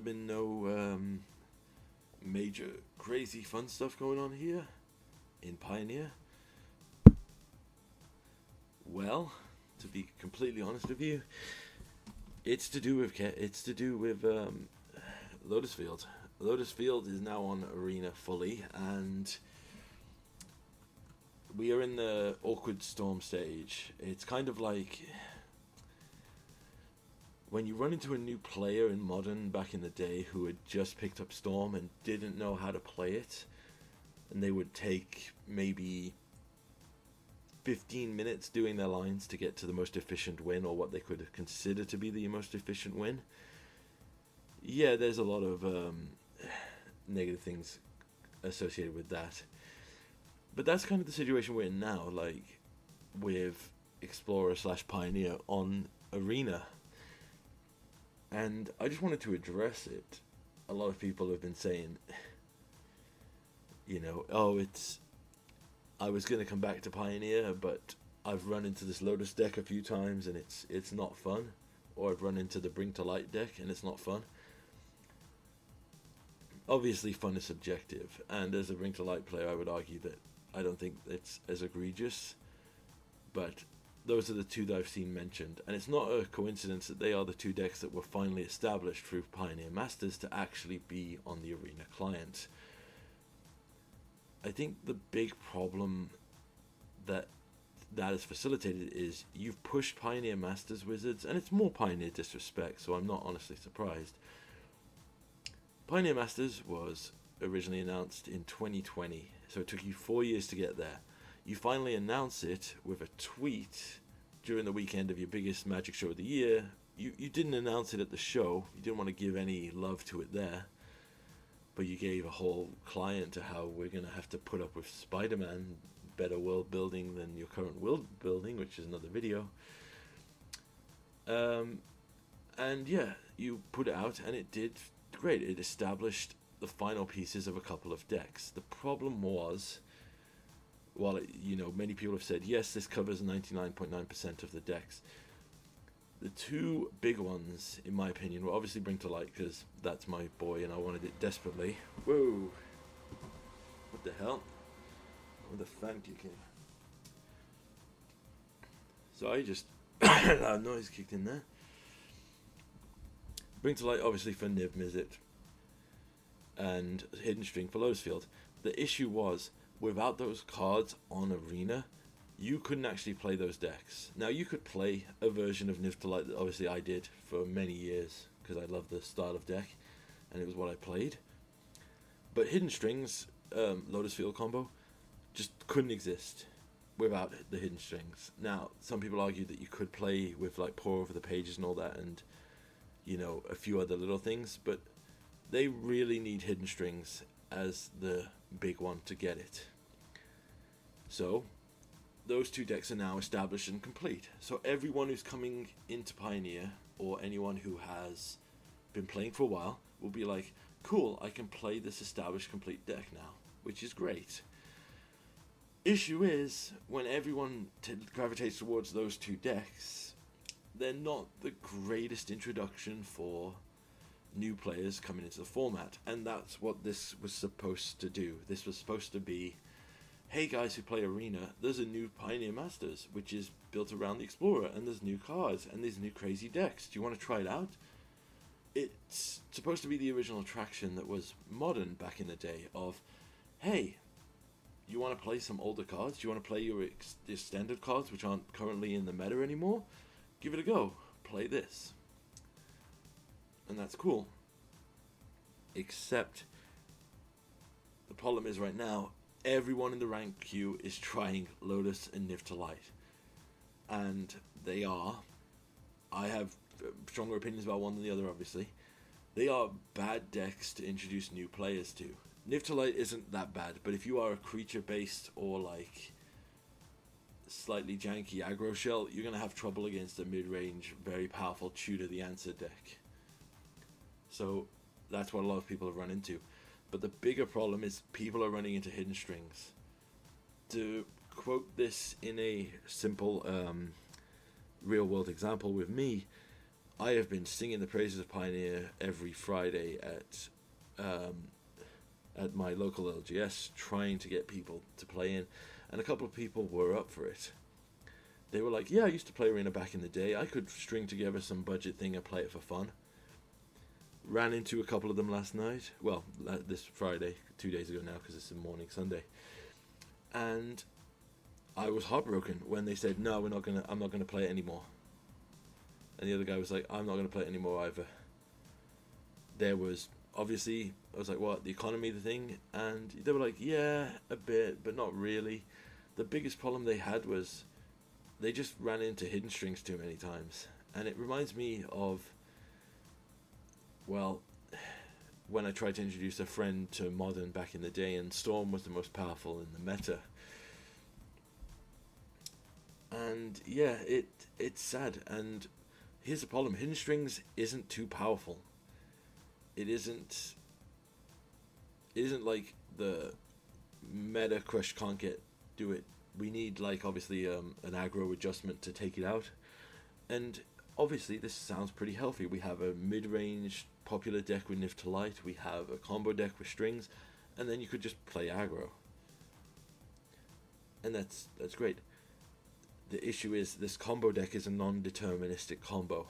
been no major crazy fun stuff going on here in Pioneer? Well, to be completely honest with you, it's to do with Lotus Field. Lotus Field is now on Arena fully, and we are in the awkward storm stage. It's kind of like when you run into a new player in Modern back in the day who had just picked up Storm and didn't know how to play it, and they would take maybe 15 minutes doing their lines to get to the most efficient win, or what they could consider to be the most efficient win. Yeah, there's a lot of negative things associated with that. But that's kind of the situation we're in now, like with Explorer slash Pioneer on Arena. And I just wanted to address it. A lot of people have been saying, oh, I was going to come back to Pioneer, but I've run into this Lotus deck a few times and it's not fun. Or I've run into the Bring to Light deck and it's not fun. Obviously, fun is subjective, and as a Bring to Light player, I would argue that I don't think it's as egregious, but those are the two that I've seen mentioned, and it's not a coincidence that they are the two decks that were finally established through Pioneer Masters to actually be on the Arena client. I think the big problem that has facilitated is you've pushed Pioneer Masters Wizards, and it's more Pioneer disrespect, so I'm not honestly surprised. Pioneer Masters was originally announced in 2020, so it took you 4 years to get there. You finally announce it with a tweet during the weekend of your biggest Magic show of the year. You didn't announce it at the show, you didn't want to give any love to it there, but you gave a whole client to how we're going to have to put up with Spider-Man, better world building than your current world building, which is another video. And yeah, you put it out and it did great. It established the final pieces of a couple of decks. The problem was, while many people have said, yes, this covers 99.9% of the decks, the two big ones, in my opinion, were obviously Bring to Light, because that's my boy and I wanted it desperately. Whoa! What the hell? With the fan kicking. So I just... loud noise kicked in there. Bring to Light, obviously, for Niv Mizzet, and Hidden String for Lotus Field. The issue was, without those cards on Arena, you couldn't actually play those decks. Now, you could play a version of Niv to Light that obviously I did for many years, because I love the style of deck, and it was what I played. But Hidden Strings, Lotus Field combo, just couldn't exist without the Hidden Strings. Now, some people argue that you could play with like Pour Over the Pages and all that, and a few other little things, but they really need Hidden Strings as the big one to get it. So those two decks are now established and complete. So everyone who's coming into Pioneer, or anyone who has been playing for a while, will be like, cool, I can play this established complete deck now, which is great. Issue is, when everyone gravitates towards those two decks, they're not the greatest introduction for new players coming into the format, and that's what this was supposed to do. This was supposed to be, hey guys who play Arena, there's a new Pioneer Masters, which is built around the Explorer, and there's new cards, and there's new crazy decks. Do you want to try it out? It's supposed to be the original attraction that was Modern back in the day of, hey, you want to play some older cards? Do you want to play your standard cards, which aren't currently in the meta anymore? Give it a go. Play this. And that's cool. Except the problem is right now, everyone in the rank queue is trying Lotus and Niv to Light. And they are, I have stronger opinions about one than the other, obviously. They are bad decks to introduce new players to. Niv to Light isn't that bad, but if you are a creature based or like slightly janky aggro shell, you're going to have trouble against a mid-range, very powerful Tutor the Answer deck. So that's what a lot of people have run into. But the bigger problem is people are running into Hidden Strings. To quote this in a simple real-world example with me, I have been singing the praises of Pioneer every Friday at my local LGS, trying to get people to play in, and a couple of people were up for it. They were like, "Yeah, I used to play Arena back in the day. I could string together some budget thing and play it for fun." Ran into a couple of them last night. Well, this Friday, 2 days ago now, because it's the morning Sunday, and I was heartbroken when they said, "No, I'm not gonna play it anymore." And the other guy was like, "I'm not gonna play it anymore either." There was obviously, I was like, "What, the economy, the thing?" And they were like, "Yeah, a bit, but not really." The biggest problem they had was they just ran into hidden strings too many times, and it reminds me of, well, when I tried to introduce a friend to Modern back in the day, and Storm was the most powerful in the meta. And yeah, it's sad. And here's the problem: hidden strings isn't too powerful. It isn't like the meta crush can't do it. We need, like, obviously an aggro adjustment to take it out. And obviously this sounds pretty healthy. We have a mid-range popular deck with Niv to Light, we have a combo deck with strings, and then you could just play aggro. And that's great. The issue is this combo deck is a non-deterministic combo.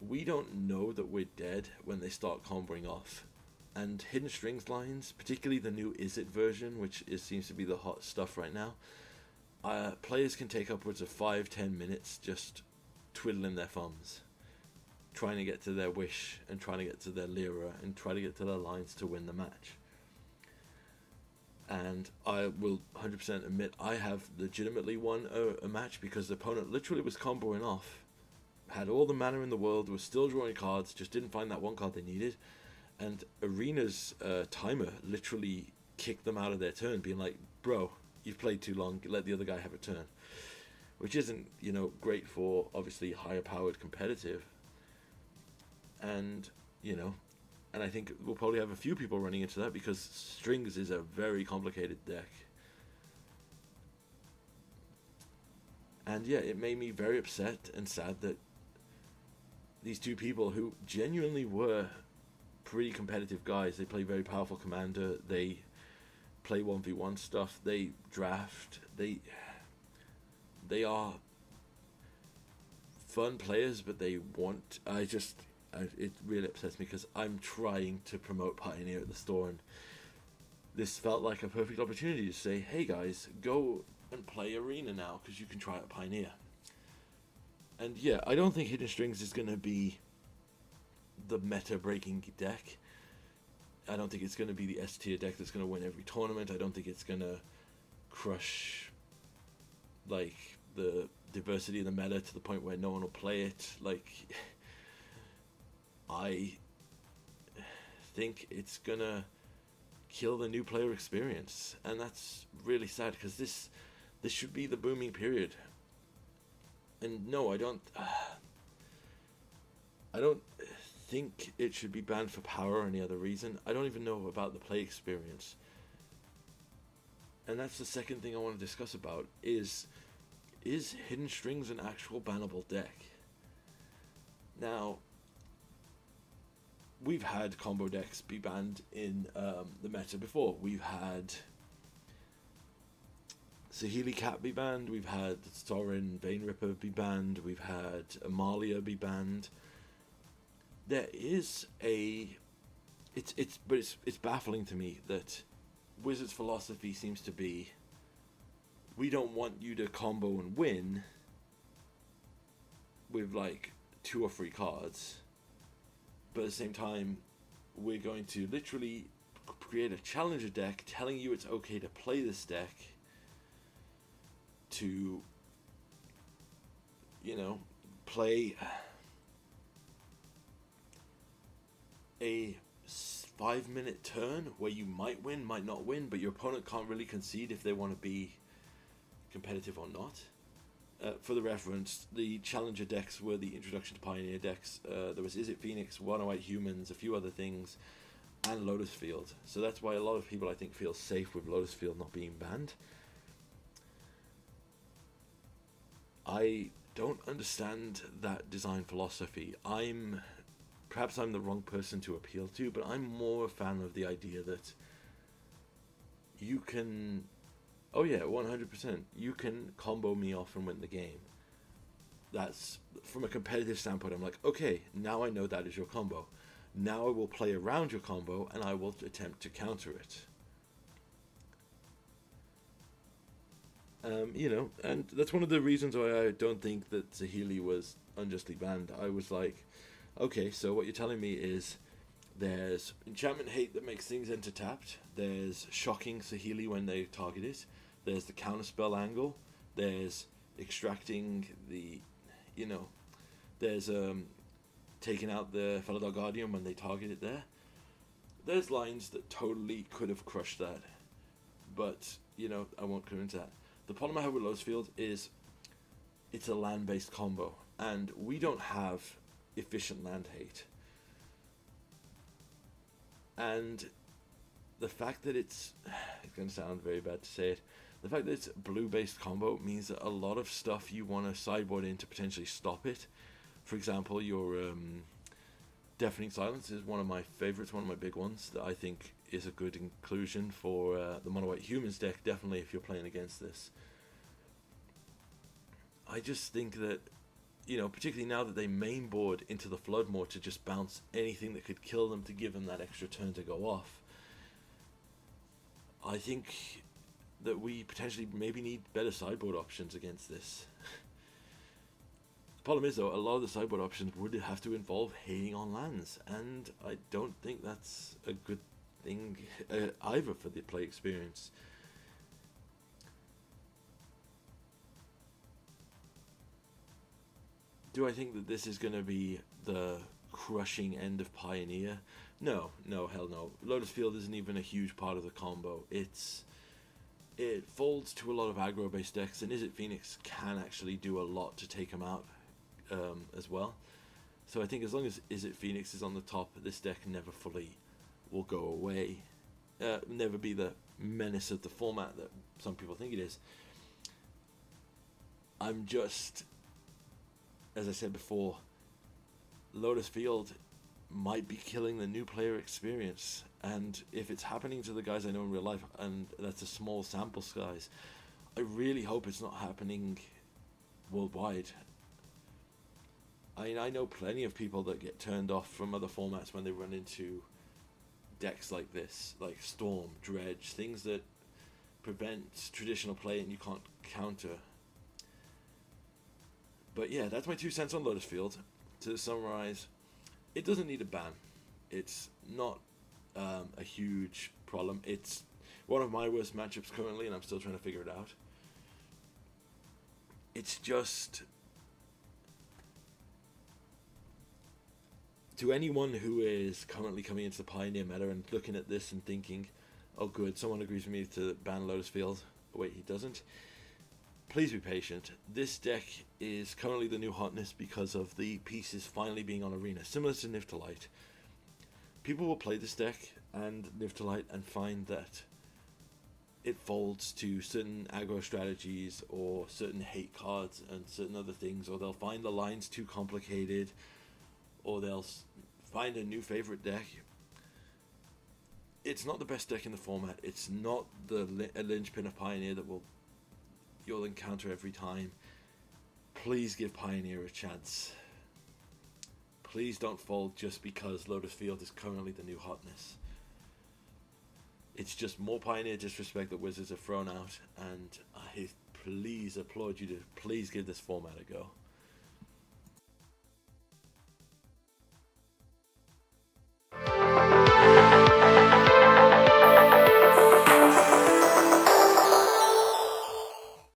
We don't know that we're dead when they start comboing off. And hidden strings lines, particularly the new Is It version, which seems to be the hot stuff right now, players can take upwards of 5-10 minutes just twiddling their thumbs, trying to get to their wish and trying to get to their Lyra and try to get to their lines to win the match. And I will 100% admit I have legitimately won a match because the opponent literally was comboing off, had all the mana in the world, was still drawing cards, just didn't find that one card they needed, and Arena's timer literally kicked them out of their turn, being like, "Bro, you've played too long, let the other guy have a turn." Which isn't, great for obviously higher powered competitive. And, and I think we'll probably have a few people running into that because strings is a very complicated deck. And yeah, it made me very upset and sad that these two people who genuinely were pretty competitive guys, they play very powerful commander, they play 1v1 stuff, they draft, they are fun players, but they want, it really upsets me because I'm trying to promote Pioneer at the store, and this felt like a perfect opportunity to say, "Hey guys, go and play Arena now because you can try out Pioneer." And yeah, I don't think Hidden Strings is going to be the meta-breaking deck. I don't think it's going to be the S tier deck that's going to win every tournament. I don't think it's going to crush, like, the diversity of the meta to the point where no one will play it. Like, I think it's going to kill the new player experience. And that's really sad because this should be the booming period. And no, I don't think it should be banned for power or any other reason. I don't even know about the play experience. And that's the second thing I want to discuss about is Hidden Strings an actual bannable deck? Now, we've had combo decks be banned in the meta before. We've had Saheeli Cat be banned, we've had Sorin Vein Ripper be banned, we've had Amalia be banned. There is it's baffling to me that Wizards' philosophy seems to be, we don't want you to combo and win with like 2 or 3 cards, but at the same time we're going to literally create a challenger deck telling you it's okay to play this deck to, play a 5-minute turn where you might win, might not win, but your opponent can't really concede if they want to be competitive or not. For the reference, the challenger decks were the introduction to Pioneer decks. There was Is It Phoenix, One White Humans, a few other things, and Lotus Field. So that's why a lot of people, I think, feel safe with Lotus Field not being banned. I don't understand that design philosophy. Perhaps I'm the wrong person to appeal to, but I'm more a fan of the idea that you can, oh yeah, 100%, you can combo me off and win the game. That's, from a competitive standpoint, I'm like, okay, now I know that is your combo. Now I will play around your combo and I will attempt to counter it. And that's one of the reasons why I don't think that Saheeli was unjustly banned. I was like, okay, so what you're telling me is there's enchantment hate that makes things enter tapped. There's shocking Saheeli when they target it. There's the counterspell angle. There's extracting the, there's taking out the Felidar Guardian when they target it there. There's lines that totally could have crushed that. But, I won't go into that. The problem I have with Lotus Field is it's a land-based combo. And we don't have efficient land hate. And the fact that it's going to sound very bad to say it, the fact that it's blue-based combo means that a lot of stuff you want to sideboard in to potentially stop it. For example, your Deafening Silence is one of my favorites, one of my big ones that I think is a good inclusion for the Mono White Humans deck, definitely if you're playing against this. I just think that, particularly now that they mainboard into the Floodmoor to just bounce anything that could kill them to give them that extra turn to go off, I think that we potentially maybe need better sideboard options against this. The problem is, though, a lot of the sideboard options would have to involve hating on lands, and I don't think that's a good thing either for the play experience. Do I think that this is going to be the crushing end of Pioneer? No, hell no. Lotus Field isn't even a huge part of the combo. It folds to a lot of aggro-based decks, and Izzet Phoenix can actually do a lot to take them out as well. So I think as long as Izzet Phoenix is on the top, this deck never fully will go away. Never be the menace of the format that some people think it is. I'm just, as I said before, Lotus Field might be killing the new player experience. And if it's happening to the guys I know in real life, and that's a small sample size, I really hope it's not happening worldwide. I know plenty of people that get turned off from other formats when they run into decks like this, like Storm, Dredge, things that prevent traditional play and you can't counter. But yeah, that's my 2 cents on Lotus Field. To summarize, it doesn't need a ban. It's not a huge problem. It's one of my worst matchups currently, and I'm still trying to figure it out. It's just, to anyone who is currently coming into the Pioneer meta and looking at this and thinking, oh good, someone agrees with me to ban Lotus Field. Oh, wait, he doesn't. Please be patient. This deck is currently the new hotness because of the pieces finally being on Arena, similar to Niftalite. People will play this deck and Niftalite and find that it folds to certain aggro strategies or certain hate cards and certain other things, or they'll find the lines too complicated, or they'll find a new favorite deck. It's not the best deck in the format. It's not the linchpin of Pioneer that you'll encounter every time. Please give Pioneer a chance. Please don't fold just because Lotus Field is currently the new hotness. It's just more Pioneer disrespect that Wizards have thrown out, and I please applaud you to please give this format a go.